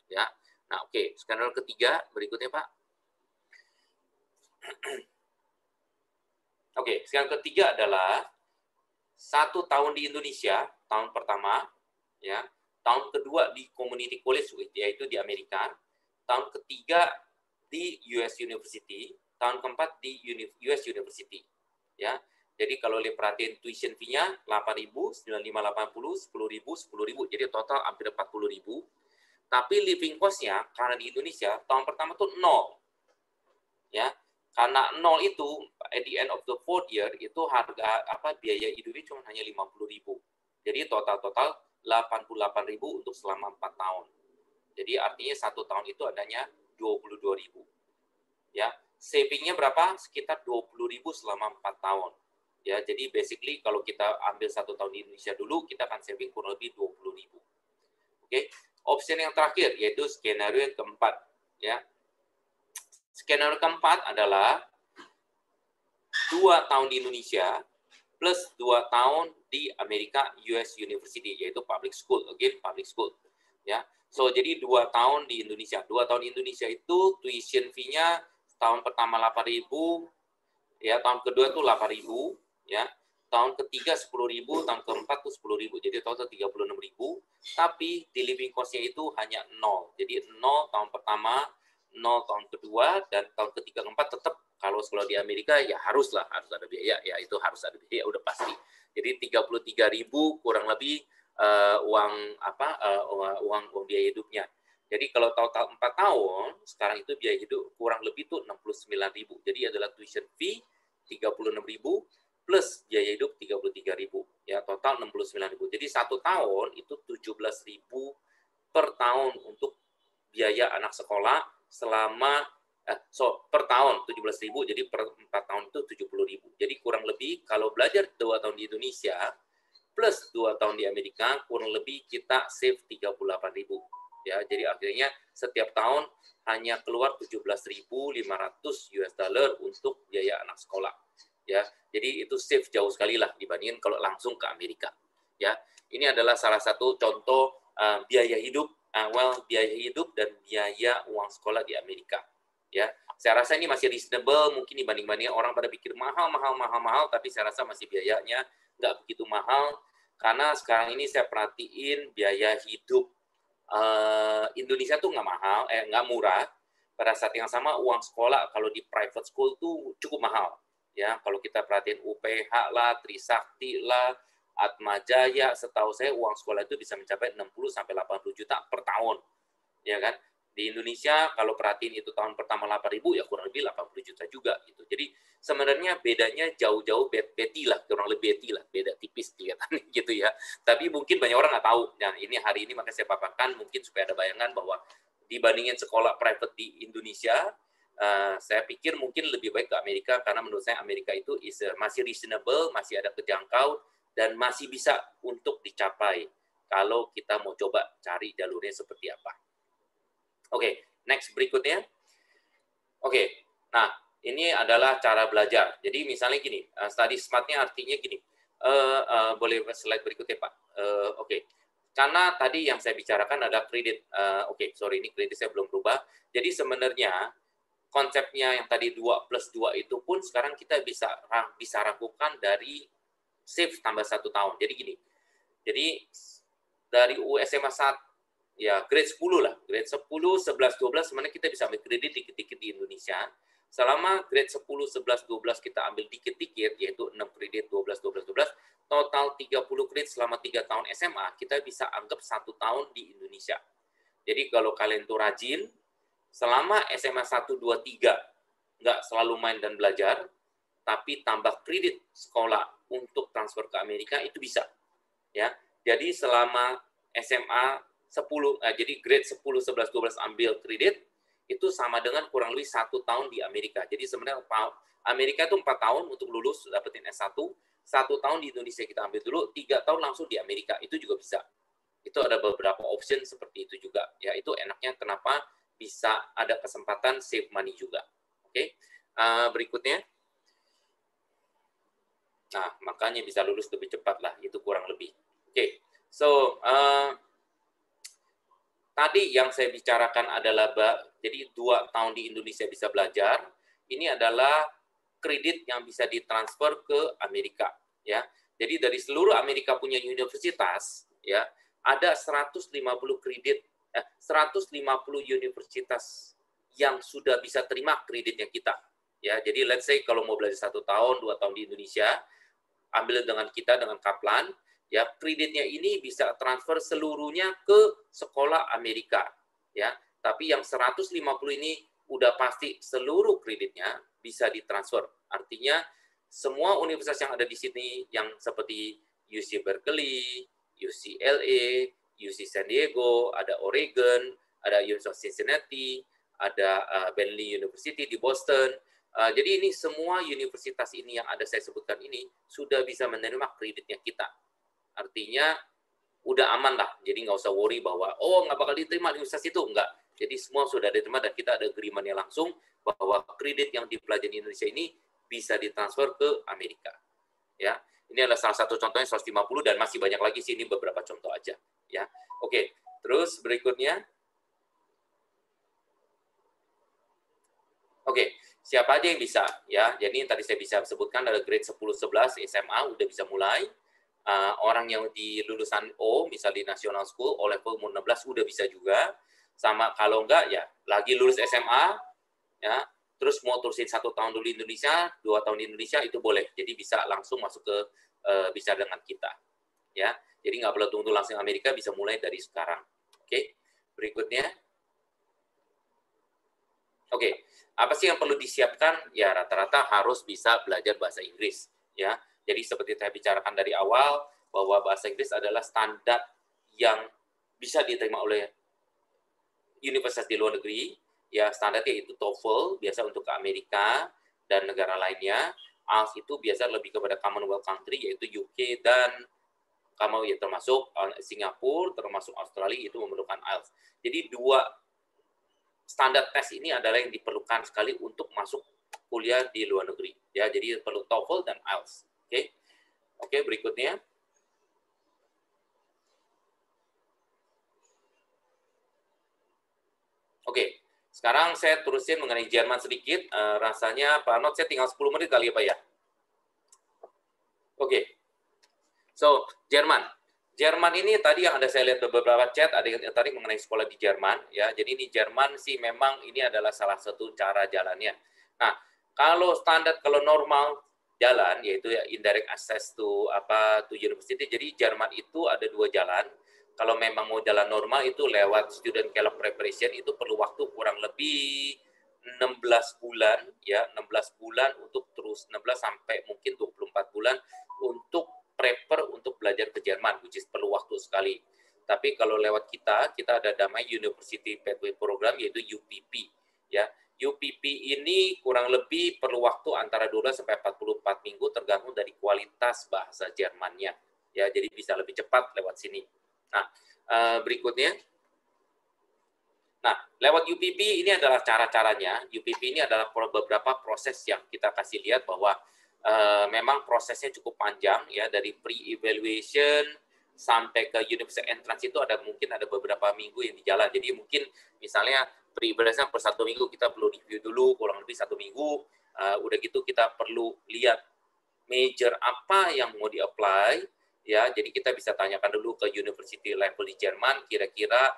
ya. Nah, oke, skenario ketiga berikutnya, Pak. Oke, skenario ketiga adalah 1 tahun di Indonesia, tahun pertama ya. Tahun kedua di community college yaitu di Amerika. Tahun ketiga di US University, tahun keempat di US University. Ya. Jadi kalau lihat perhatiin tuition fee-nya 8.000, 9.580, 10.000, 10.000. Jadi total hampir 40.000. Tapi living cost-nya karena di Indonesia tahun pertama tuh 0. Ya. Karena 0 itu at the end of the 4th year itu harga biaya hidupnya cuma hanya 50.000. Jadi total 88.000 untuk selama 4 tahun. Jadi artinya 1 tahun itu adanya 22.000. Ya, saving-nya berapa? Sekitar 20.000 selama 4 tahun. Ya, jadi basically kalau kita ambil 1 tahun di Indonesia dulu, kita akan saving kurang lebih 20.000. Oke. Option yang terakhir yaitu skenario yang keempat, ya. Skenario keempat adalah 2 tahun di Indonesia plus 2 tahun di Amerika US University, yaitu public school, again public school, ya. So jadi 2 tahun di Indonesia. 2 tahun di Indonesia itu tuition fee-nya tahun pertama 8.000, ya, tahun kedua itu 8.000, ya. Tahun ketiga 10.000, tahun keempat itu 10.000. Jadi total 36.000, tapi di living cost-nya itu hanya 0. Jadi 0 tahun pertama, 0 tahun kedua, dan tahun ketiga keempat tetap kalau sekolah di Amerika ya harus ada biaya, ya itu harus ada biaya udah pasti. Jadi 33.000 kurang lebih uang biaya hidupnya. Jadi kalau total 4 tahun sekarang itu biaya hidup kurang lebih tuh 69.000. Jadi adalah tuition fee 36.000 plus biaya hidup 33.000. Ya, total 69.000. Jadi 1 tahun itu 17.000 per tahun untuk biaya anak sekolah selama per tahun 17.000, jadi per 4 tahun itu 70.000. Jadi kurang lebih kalau belajar 2 tahun di Indonesia plus 2 tahun di Amerika kurang lebih kita save 38.000. Ya, jadi akhirnya setiap tahun hanya keluar 17.500 US dollar untuk biaya anak sekolah. Ya, jadi itu save jauh sekali lah dibandingin kalau langsung ke Amerika. Ya, ini adalah salah satu contoh biaya hidup, biaya hidup dan biaya uang sekolah di Amerika. Ya, saya rasa ini masih reasonable, mungkin dibanding-bandingnya orang pada pikir mahal, tapi saya rasa masih biayanya nggak begitu mahal, karena sekarang ini saya perhatiin biaya hidup Indonesia tuh nggak mahal, nggak murah. Pada saat yang sama uang sekolah kalau di private school tuh cukup mahal. Ya, kalau kita perhatiin UPH lah, Trisakti lah, Atmajaya, setahu saya uang sekolah itu bisa mencapai 60 sampai 80 juta per tahun. Ya kan? Di Indonesia kalau perhatiin itu tahun pertama 8.000 ya kurang lebih 80 juta juga gitu. Jadi sebenarnya bedanya jauh-jauh beti lah, kurang lebih beti lah, beda tipis kelihatannya gitu ya. Tapi mungkin banyak orang nggak tahu. Nah, ini hari ini makanya saya paparkan mungkin supaya ada bayangan bahwa dibandingin sekolah private di Indonesia, saya pikir mungkin lebih baik ke Amerika karena menurut saya Amerika itu masih reasonable, masih ada kejangkau dan masih bisa untuk dicapai kalau kita mau coba cari jalurnya seperti apa. Oke, next berikutnya. Oke, nah ini adalah cara belajar. Jadi misalnya gini, study smart-nya artinya gini. Boleh slide berikutnya, Pak. Oke, karena tadi yang saya bicarakan ada kredit. Ini kredit saya belum berubah. Jadi sebenarnya konsepnya yang tadi 2 plus 2 itu pun sekarang kita bisa ragukan dari save tambah 1 tahun. Jadi gini, jadi dari SMA 1, ya grade 10 lah, grade 10, 11, 12 sebenarnya kita bisa ambil kredit dikit-dikit di Indonesia. Selama grade 10, 11, 12 kita ambil dikit-dikit, yaitu 6 kredit, 12, total 30 kredit selama 3 tahun SMA, kita bisa anggap 1 tahun di Indonesia. Jadi kalau kalian tuh rajin, selama SMA 1, 2, 3, nggak selalu main dan belajar, tapi tambah kredit sekolah untuk transfer ke Amerika itu bisa. Ya, jadi selama SMA 10, jadi grade 10, 11, 12 ambil kredit, itu sama dengan kurang lebih 1 tahun di Amerika. Jadi sebenarnya Amerika itu 4 tahun untuk lulus, dapetin S1, 1 tahun di Indonesia kita ambil dulu, 3 tahun langsung di Amerika, itu juga bisa. Itu ada beberapa option seperti itu juga. Ya, itu enaknya kenapa bisa ada kesempatan save money juga. Oke, berikutnya. Nah, makanya bisa lulus lebih cepat lah, itu kurang lebih. Oke, so tadi yang saya bicarakan adalah, jadi 2 tahun di Indonesia bisa belajar, ini adalah kredit yang bisa ditransfer ke Amerika. Ya, jadi dari seluruh Amerika punya universitas, ya, ada 150 kredit, 150 universitas yang sudah bisa terima kreditnya kita. Ya, jadi let's say kalau mau belajar 1 tahun, 2 tahun di Indonesia, ambil dengan kita, dengan Kaplan, ya, kreditnya ini bisa transfer seluruhnya ke sekolah Amerika, ya. Tapi yang 150 ini udah pasti seluruh kreditnya bisa ditransfer. Artinya semua universitas yang ada di sini yang seperti UC Berkeley, UCLA, UC San Diego, ada Oregon, ada University of Cincinnati, ada Bentley University di Boston. Jadi ini semua universitas ini yang ada saya sebutkan ini sudah bisa menerima kreditnya kita. Artinya udah aman lah, jadi nggak usah worry bahwa nggak bakal diterima di universitas itu, enggak. Jadi semua sudah diterima dan kita ada agreement-nya langsung bahwa kredit yang dipelajari di Indonesia ini bisa ditransfer ke Amerika. Ya, ini adalah salah satu contohnya 150 dan masih banyak lagi sini beberapa contoh aja. Ya, oke. Terus berikutnya, oke. Siapa aja yang bisa, ya. Jadi tadi saya bisa sebutkan ada grade 10, 11 SMA udah bisa mulai. Orang yang di lulusan O, misal di National School, O level umur 16 udah bisa juga. Sama kalau enggak ya lagi lulus SMA, ya. Terus mau terusin 1 tahun dulu di Indonesia, 2 tahun di Indonesia itu boleh. Jadi bisa langsung masuk ke bisa dengan kita, ya. Jadi nggak perlu tunggu langsung Amerika, bisa mulai dari sekarang. Oke. Berikutnya. Oke, apa sih yang perlu disiapkan? Ya, rata-rata harus bisa belajar bahasa Inggris. Ya, jadi seperti saya bicarakan dari awal, bahwa bahasa Inggris adalah standar yang bisa diterima oleh universitas di luar negeri. Ya, standarnya itu TOEFL, biasa untuk ke Amerika dan negara lainnya. IELTS itu biasa lebih kepada Commonwealth country, yaitu UK dan kamu ya termasuk Singapura, termasuk Australia itu memerlukan IELTS. Jadi 2 standar tes ini adalah yang diperlukan sekali untuk masuk kuliah di luar negeri. Ya, jadi perlu TOEFL dan IELTS. Oke, berikutnya. Oke, sekarang saya terusin mengenai Jerman sedikit. Rasanya Pak Not, saya tinggal 10 menit kali ya Pak ya. Oke. So, Jerman. Jerman ini tadi yang ada saya lihat beberapa chat, ada yang tadi mengenai sekolah di Jerman, ya. Jadi ini Jerman sih memang ini adalah salah satu cara jalannya. Nah, kalau standar, kalau normal jalan, yaitu ya indirect access to university. Jadi Jerman itu ada 2 jalan. Kalau memang mau jalan normal itu lewat student CALOP preparation, itu perlu waktu kurang lebih 16 bulan, ya, 16 bulan untuk terus 16 sampai mungkin 24 bulan untuk prepare untuk belajar ke Jerman, which is perlu waktu sekali. Tapi kalau lewat kita ada namanya University Pathway Program, yaitu UPP. Ya, UPP ini kurang lebih perlu waktu antara 12 sampai 44 minggu tergantung dari kualitas bahasa Jermannya. Ya, jadi bisa lebih cepat lewat sini. Nah, berikutnya. Nah, lewat UPP ini adalah cara-caranya. UPP ini adalah beberapa proses yang kita kasih lihat bahwa memang prosesnya cukup panjang ya, dari pre-evaluation sampai ke university entrance itu mungkin ada beberapa minggu yang di jalan. Jadi mungkin misalnya pre-evaluation per 1 minggu kita perlu review dulu kurang lebih 1 minggu. Udah gitu kita perlu lihat major apa yang mau di-apply ya. Jadi kita bisa tanyakan dulu ke university level di Jerman, kira-kira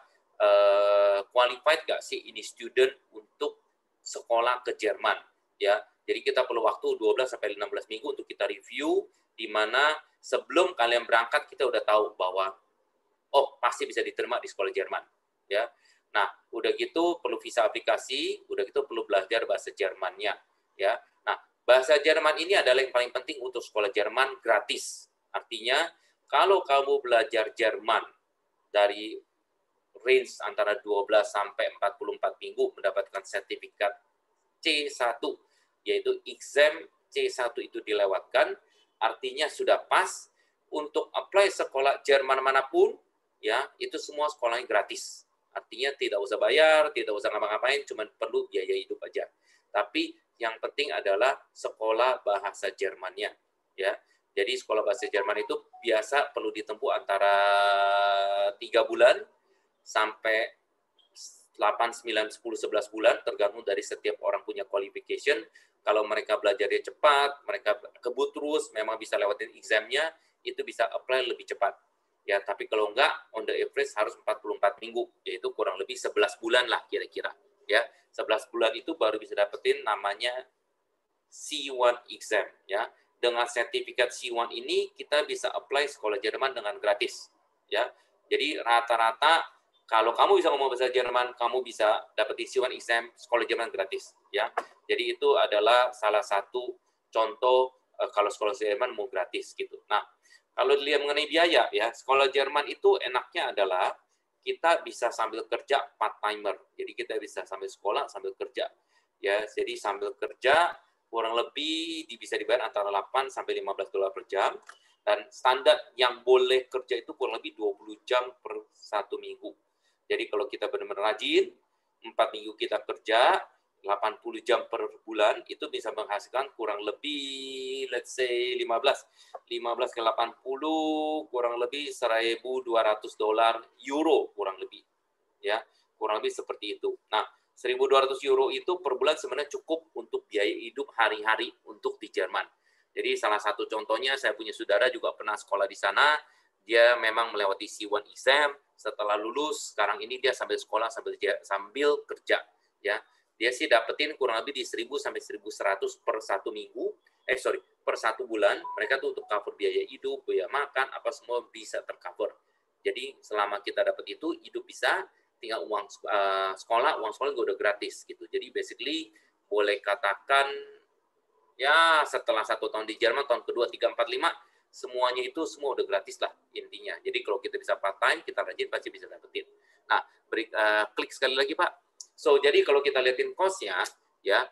qualified nggak sih ini student untuk sekolah ke Jerman ya. Jadi kita perlu waktu 12 sampai 16 minggu untuk kita review, di mana sebelum kalian berangkat kita udah tahu bahwa pasti bisa diterima di sekolah Jerman ya. Nah, udah gitu perlu visa aplikasi, udah gitu perlu belajar bahasa Jermannya. ya. Nah, bahasa Jerman ini adalah yang paling penting untuk sekolah Jerman gratis. Artinya, kalau kamu belajar Jerman dari range antara 12 sampai 44 minggu mendapatkan sertifikat C1, yaitu exam C1 itu dilewatkan, artinya sudah pas untuk apply sekolah Jerman manapun, ya, itu semua sekolahnya gratis. Artinya tidak usah bayar, tidak usah ngapa-ngapain, cuma perlu biaya hidup aja. Tapi yang penting adalah sekolah bahasa Jermannya, ya. Jadi sekolah bahasa Jerman itu biasa perlu ditempuh antara 3 bulan sampai 8, 9, 10, 11 bulan, tergantung dari setiap orang punya qualification. Kalau mereka belajarnya cepat, mereka kebut terus, memang bisa lewatin examnya, itu bisa apply lebih cepat. Ya, tapi kalau enggak, on the average harus 44 minggu, yaitu kurang lebih 11 bulan lah kira-kira. Ya, 11 bulan itu baru bisa dapetin namanya C1 exam. Ya, dengan sertifikat C1 ini kita bisa apply sekolah Jerman dengan gratis. Ya, jadi rata-rata kalau kamu bisa ngomong bahasa Jerman, kamu bisa dapetin C1 exam sekolah Jerman gratis. Ya, jadi itu adalah salah satu contoh kalau sekolah Jerman mau gratis gitu. Nah, kalau dilihat mengenai biaya, ya, sekolah Jerman itu enaknya adalah kita bisa sambil kerja part-timer. Jadi kita bisa sambil sekolah, sambil kerja. Ya, jadi sambil kerja kurang lebih bisa dibayar antara 8 sampai 15 dolar per jam. Dan standar yang boleh kerja itu kurang lebih 20 jam per 1 minggu. Jadi kalau kita benar-benar rajin, 4 minggu kita kerja, 80 jam per bulan, itu bisa menghasilkan kurang lebih, let's say 15 ke 80, kurang lebih 1.200 dolar euro, kurang lebih. Ya, kurang lebih seperti itu. Nah, 1.200 euro itu per bulan sebenarnya cukup untuk biaya hidup hari-hari untuk di Jerman. Jadi salah satu contohnya, saya punya saudara juga pernah sekolah di sana, dia memang melewati C1 exam, setelah lulus, sekarang ini dia sambil sekolah, sambil kerja. Ya, dia sih dapetin kurang lebih di 1.000 sampai 1.100 per 1 minggu, per 1 bulan. Mereka tuh untuk cover biaya hidup, biaya makan, apa semua bisa tercover. Jadi selama kita dapat itu, hidup bisa, tinggal uang sekolah juga udah gratis gitu. Jadi basically boleh katakan ya setelah 1 tahun di Jerman, tahun kedua, 3, 4, 5, semuanya itu semua udah gratis lah intinya. Jadi kalau kita bisa part time, kita rajin pasti bisa dapetin. Nah, klik sekali lagi Pak. So, jadi kalau kita lihatin cost-nya, ya,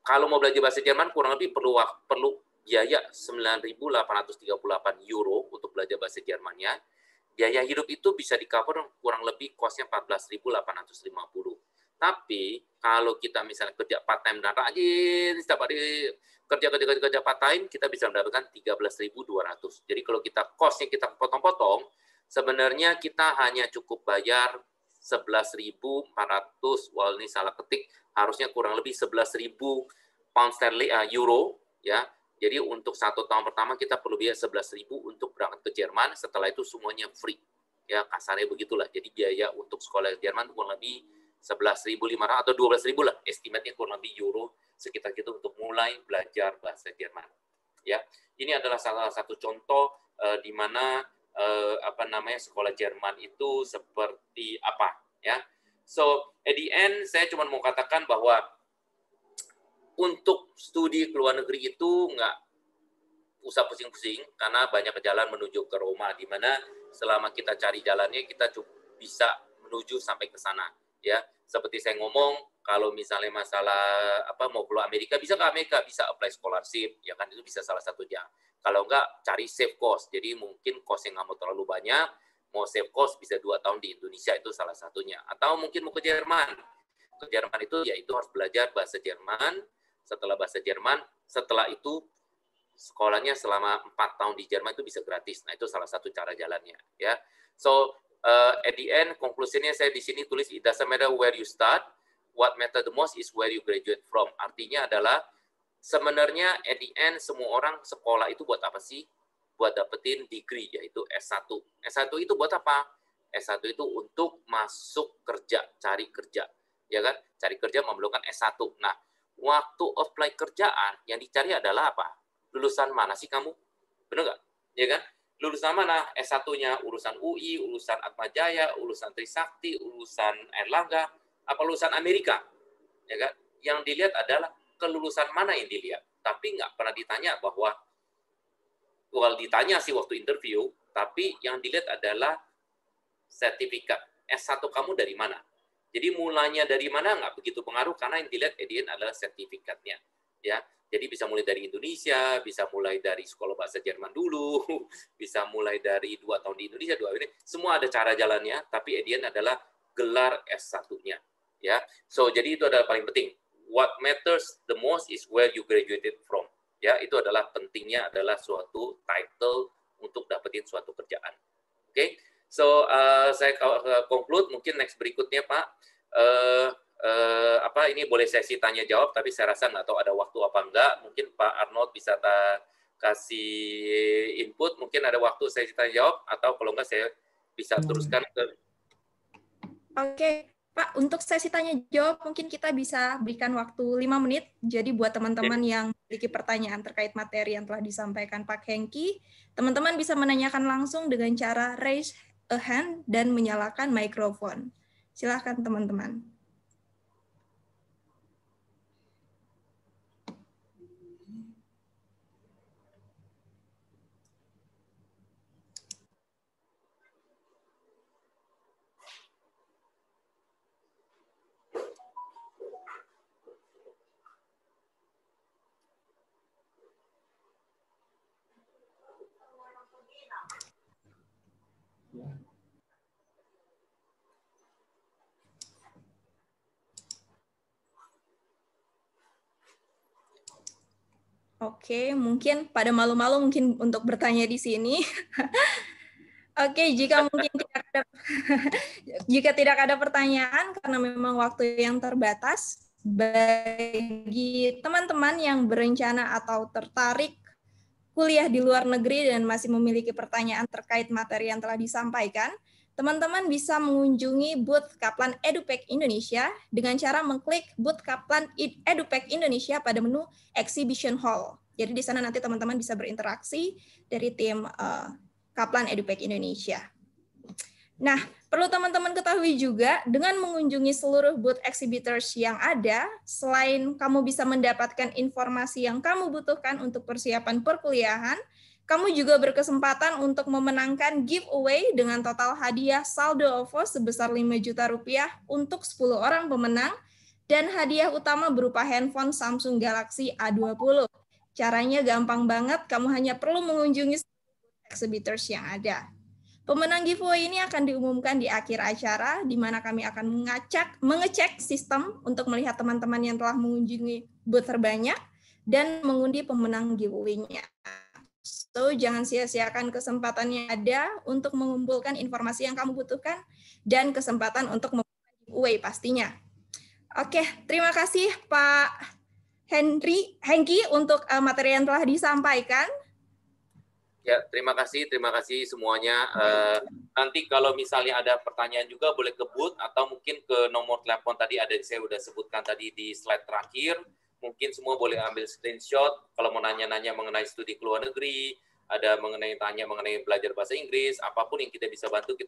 kalau mau belajar bahasa Jerman kurang lebih perlu biaya 9.838 euro untuk belajar bahasa Jermannya. Biaya hidup itu bisa di-cover kurang lebih cost-nya 14.850. Tapi kalau kita misalnya kerja part time dan rajin setiap hari kerja part time, kita bisa mendapatkan 13.200. Jadi kalau kita cost-nya kita potong-potong, sebenarnya kita hanya cukup bayar 11.400, wah ini salah ketik, harusnya kurang lebih 11.000 pound sterling euro, ya. Jadi untuk 1 tahun pertama kita perlu biaya 11.000 untuk berangkat ke Jerman, setelah itu semuanya free. Ya, kasarnya begitulah. Jadi biaya untuk sekolah Jerman kurang lebih 11.500 atau 12.000 lah, estimate-nya kurang lebih euro sekitar itu untuk mulai belajar bahasa Jerman. Ya, ini adalah salah satu contoh di mana sekolah Jerman itu seperti apa, ya. So at the end saya cuma mau katakan bahwa untuk studi ke luar negeri itu nggak usah pusing-pusing karena banyak jalan menuju ke Roma, di mana selama kita cari jalannya kita bisa menuju sampai ke sana, ya. Seperti saya ngomong, kalau misalnya masalah mau keluar Amerika, bisa ke Amerika, bisa apply scholarship, ya kan, itu bisa salah satunya. Kalau enggak, cari save cost. Jadi mungkin cost yang nggak mau terlalu banyak, mau save cost bisa 2 tahun di Indonesia, itu salah satunya. Atau mungkin mau ke Jerman. Ke Jerman itu yaitu harus belajar bahasa Jerman. Setelah bahasa Jerman, setelah itu sekolahnya selama 4 tahun di Jerman itu bisa gratis. Nah, itu salah satu cara jalannya, ya. So, at the end, konklusinya saya di sini tulis, it doesn't matter where you start, what matter the most is where you graduate from. Artinya adalah, sebenarnya at the end, semua orang sekolah itu buat apa sih? Buat dapetin degree, yaitu S1. S1 itu buat apa? S1 itu untuk masuk kerja, cari kerja. Ya kan? Cari kerja memerlukan S1. Nah, waktu apply kerjaan, yang dicari adalah apa? Lulusan mana sih kamu? Benar nggak? Ya kan? Lulusan mana? S1-nya urusan UI, urusan Atmajaya, urusan Trisakti, urusan Erlangga, apa lulusan Amerika? Ya kan? Yang dilihat adalah kelulusan mana yang dilihat. Tapi nggak pernah ditanya bahwa, ditanya sih waktu interview, tapi yang dilihat adalah sertifikat. S1 kamu dari mana? Jadi mulanya dari mana nggak begitu pengaruh, karena yang dilihat adalah sertifikatnya. Ya, jadi bisa mulai dari Indonesia, bisa mulai dari sekolah bahasa Jerman dulu, bisa mulai dari 2 tahun di Indonesia, 2 ini, semua ada cara jalannya, tapi adalah gelar S1-nya. Ya, so jadi itu adalah paling penting. What matters the most is where you graduated from. Ya, itu adalah pentingnya adalah suatu title untuk dapetin suatu kerjaan. Oke, so saya conclude, mungkin next berikutnya Pak. Ini boleh sesi tanya jawab, tapi saya rasa nggak tahu ada waktu apa enggak. Mungkin Pak Arnold bisa kasih input, mungkin ada waktu sesi tanya jawab, atau kalau enggak saya bisa teruskan ke.
Oke, Pak, untuk sesi tanya jawab mungkin kita bisa berikan waktu 5 menit. Jadi buat teman-teman yang memiliki pertanyaan terkait materi yang telah disampaikan Pak Hengki, teman-teman bisa menanyakan langsung dengan cara raise a hand dan menyalakan mikrofon. Silakan teman-teman. Oke, mungkin pada malu-malu mungkin untuk bertanya di sini. Oke, jika mungkin jika tidak ada pertanyaan karena memang waktu yang terbatas, bagi teman-teman yang berencana atau tertarik kuliah di luar negeri dan masih memiliki pertanyaan terkait materi yang telah disampaikan, teman-teman bisa mengunjungi booth Kaplan EduPack Indonesia dengan cara mengklik booth Kaplan EduPack Indonesia pada menu Exhibition Hall. Jadi di sana nanti teman-teman bisa berinteraksi dari tim Kaplan EduPack Indonesia. Nah, perlu teman-teman ketahui juga, dengan mengunjungi seluruh booth exhibitors yang ada, selain kamu bisa mendapatkan informasi yang kamu butuhkan untuk persiapan perkuliahan, kamu juga berkesempatan untuk memenangkan giveaway dengan total hadiah saldo OVO sebesar 5 juta rupiah untuk 10 orang pemenang, dan hadiah utama berupa handphone Samsung Galaxy A20. Caranya gampang banget, kamu hanya perlu mengunjungi exhibitors yang ada. Pemenang giveaway ini akan diumumkan di akhir acara, di mana kami akan mengecek sistem untuk melihat teman-teman yang telah mengunjungi booth terbanyak dan mengundi pemenang giveaway-nya. So, jangan sia-siakan kesempatan yang ada untuk mengumpulkan informasi yang kamu butuhkan dan kesempatan untuk membuat giveaway pastinya. Oke, terima kasih Pak Hengki untuk materi yang telah disampaikan.
Ya, terima kasih semuanya. Nanti kalau misalnya ada pertanyaan juga boleh ke booth atau mungkin ke nomor telepon tadi ada saya udah sebutkan tadi di slide terakhir. Mungkin semua boleh ambil screenshot kalau mau nanya-nanya mengenai studi ke luar negeri, ada tanya mengenai belajar bahasa Inggris, apapun yang kita bisa bantu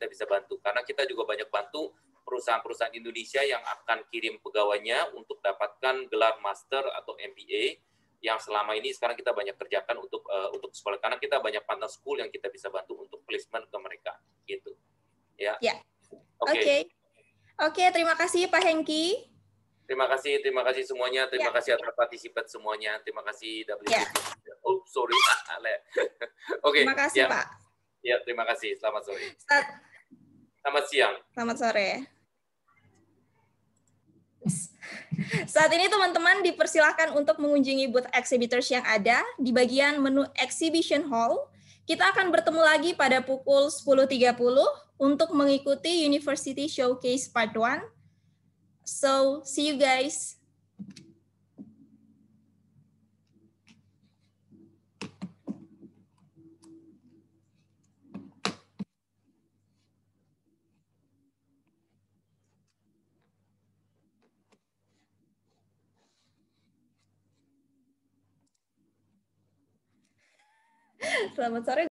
karena kita juga banyak bantu perusahaan-perusahaan Indonesia yang akan kirim pegawainya untuk dapatkan gelar master atau MBA yang selama ini sekarang kita banyak kerjakan untuk sekolah, karena kita banyak partner school yang kita bisa bantu untuk placement ke mereka gitu ya.
Oke, terima kasih Pak Hengki.
Terima kasih semuanya, terima kasih atas partisipan semuanya, terima kasih WPP. Oh sorry. Oke,
terima kasih Pak.
Ya, terima kasih, selamat sore. Selamat siang.
Selamat sore. Saat ini teman-teman dipersilakan untuk mengunjungi booth exhibitors yang ada di bagian menu Exhibition Hall. Kita akan bertemu lagi pada pukul 10.30 untuk mengikuti University Showcase Part 1. So, see you guys. Selamat sore.